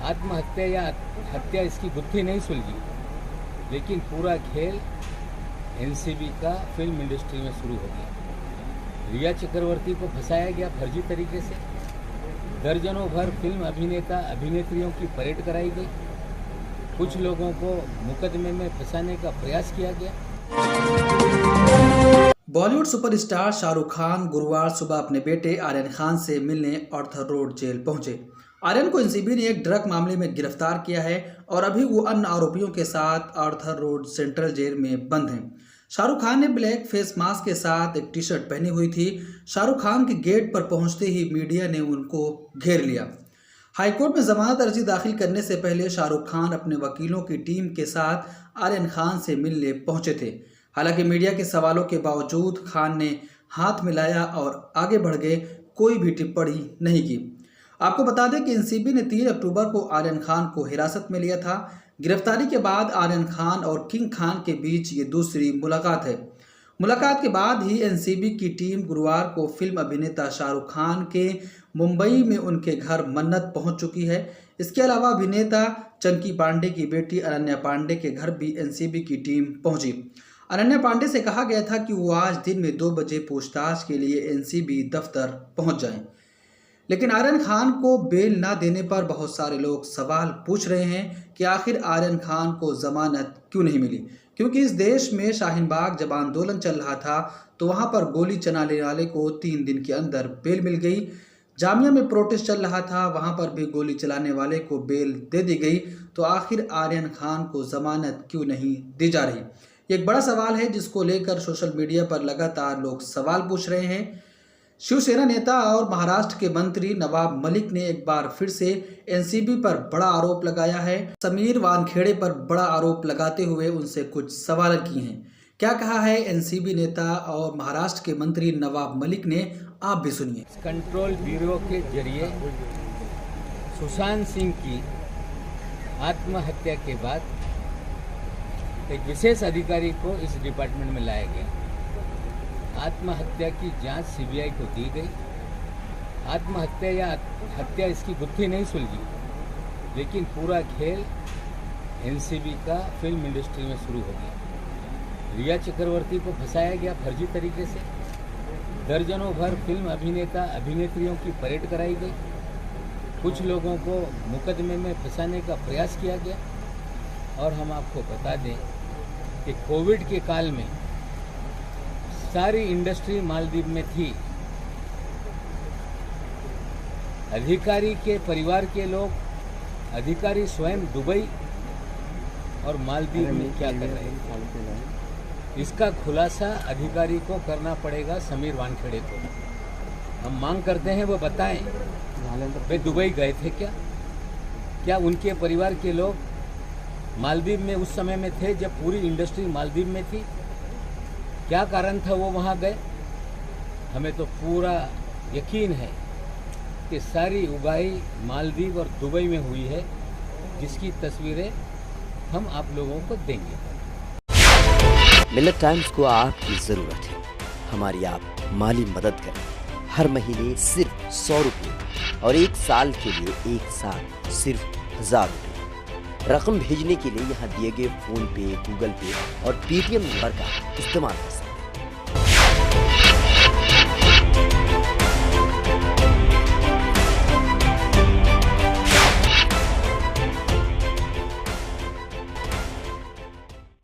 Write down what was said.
आत्महत्या या हत्या इसकी गुत्थी नहीं सुलझी, लेकिन पूरा खेल एनसीबी का फिल्म इंडस्ट्री में शुरू हो गया। रिया चक्रवर्ती को फंसाया गया फर्जी तरीके से, दर्जनों भर फिल्म अभिनेता अभिनेत्रियों की परेड कराई गई, कुछ लोगों को मुकदमे में फंसाने का प्रयास किया गया। बॉलीवुड सुपरस्टार शाहरुख खान गुरुवार सुबह अपने बेटे आर्यन खान से मिलने आर्थर रोड जेल पहुंचे। आर्यन को एनसीबी ने एक ड्रग मामले में गिरफ्तार किया है और अभी वो अन्य आरोपियों के साथ आर्थर रोड सेंट्रल जेल में बंद हैं। शाहरुख खान ने ब्लैक फेस मास्क के साथ एक टी शर्ट पहनी हुई थी। शाहरुख खान के गेट पर पहुंचते ही मीडिया ने उनको घेर लिया। हाईकोर्ट में जमानत अर्जी दाखिल करने से पहले शाहरुख खान अपने वकीलों की टीम के साथ आर्यन खान से मिलने पहुंचे थे। हालांकि मीडिया के सवालों के बावजूद खान ने हाथ मिलाया और आगे बढ़ गए, कोई भी टिप्पणी नहीं की। आपको बता दें कि एनसीबी ने 3 अक्टूबर को आर्यन खान को हिरासत में लिया था। गिरफ्तारी के बाद आर्यन खान और किंग खान के बीच ये दूसरी मुलाकात है। मुलाकात के बाद ही एनसीबी की टीम गुरुवार को फिल्म अभिनेता शाहरुख खान के मुंबई में उनके घर मन्नत पहुंच चुकी है। इसके अलावा अभिनेता चंकी पांडे की बेटी अनन्या पांडे के घर भी एनसीबी की टीम पहुंची। अनन्या पांडे से कहा गया था कि वो आज दिन में 2 बजे पूछताछ के लिए एनसीबी दफ्तर पहुंच जाएं। लेकिन आर्यन खान को बेल ना देने पर बहुत सारे लोग सवाल पूछ रहे हैं कि आखिर आर्यन खान को जमानत क्यों नहीं मिली, क्योंकि इस देश में शाहीन बाग जब आंदोलन चल रहा था तो वहां पर गोली चलाने वाले को 3 दिन के अंदर बेल मिल गई। जामिया में प्रोटेस्ट चल रहा था, वहां पर भी गोली चलाने वाले को बेल दे दी गई। तो आखिर आर्यन खान को जमानत क्यों नहीं दी जा रही, ये एक बड़ा सवाल है जिसको लेकर सोशल मीडिया पर लगातार लोग सवाल पूछ रहे हैं। शिवसेना नेता और महाराष्ट्र के मंत्री नवाब मलिक ने एक बार फिर से एनसीबी पर बड़ा आरोप लगाया है। समीर वानखेड़े पर बड़ा आरोप लगाते हुए उनसे कुछ सवाल किए हैं। क्या कहा है एनसीबी नेता और महाराष्ट्र के मंत्री नवाब मलिक ने, आप भी सुनिए। कंट्रोल ब्यूरो के जरिए सुशांत सिंह की आत्महत्या के बाद एक विशेष अधिकारी को इस डिपार्टमेंट में लाया गया। आत्महत्या की जांच सीबीआई को दी गई। आत्महत्या या हत्या इसकी गुत्थी नहीं सुलझी, लेकिन पूरा खेल एनसीबी का फिल्म इंडस्ट्री में शुरू हो गया। रिया चक्रवर्ती को फंसाया गया फर्जी तरीके से, दर्जनों भर फिल्म अभिनेता अभिनेत्रियों की परेड कराई गई, कुछ लोगों को मुकदमे में फंसाने का प्रयास किया गया। और हम आपको बता दें कि कोविड के काल में सारी इंडस्ट्री मालदीव में थी। अधिकारी के परिवार के लोग, अधिकारी स्वयं दुबई और मालदीव में क्या कर रहे हैं, इसका खुलासा अधिकारी को करना पड़ेगा, समीर वानखेड़े को। हम मांग करते हैं वो बताएं वे दुबई गए थे क्या उनके परिवार के लोग मालदीव में उस समय में थे जब पूरी इंडस्ट्री मालदीव में थी? क्या कारण था वो वहाँ गए? हमें तो पूरा यकीन है कि सारी उगाई मालदीव और दुबई में हुई है, जिसकी तस्वीरें हम आप लोगों को देंगे। मिलत टाइम्स को आपकी ज़रूरत है, हमारी आप माली मदद करें। हर महीने सिर्फ 100 रुपये और 1 साल के लिए एक साथ सिर्फ 1000 रुपये। रकम भेजने के लिए यहाँ दिए गए फोन पे, गूगल पे और पेटीएम नंबर का इस्तेमाल कर सकते हैं।